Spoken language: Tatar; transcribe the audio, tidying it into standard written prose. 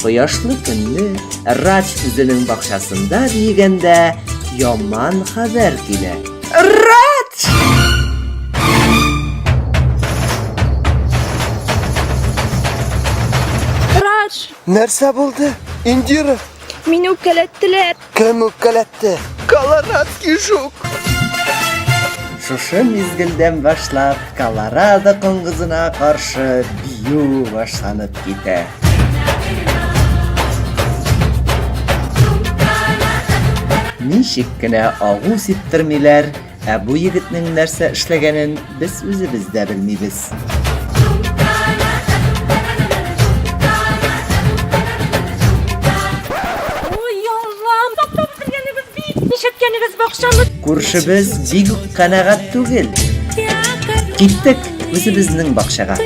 Кояшлы көнне Рач үзенең бакчасында дигәндә яман хәбәр килә. Рач! Рач, Нәрсә булды? Индира, мине үпкәләттеләр. кем үпкәләтте? Колорадский жук. Шушы мизгелдән башлап Колорадо коңгызына каршы бию башланып китә. Ничек кенә агу сиптермиләр, ә бу егетнең нәрсә эшләгәнен без үзебез дә белмибез. Ой, Аллам, таптап бергәнегез бик. Нишеткәнегез бакчаны. Күршебез бик үк канәгать түгел. Киттек үзебезнең бакчага.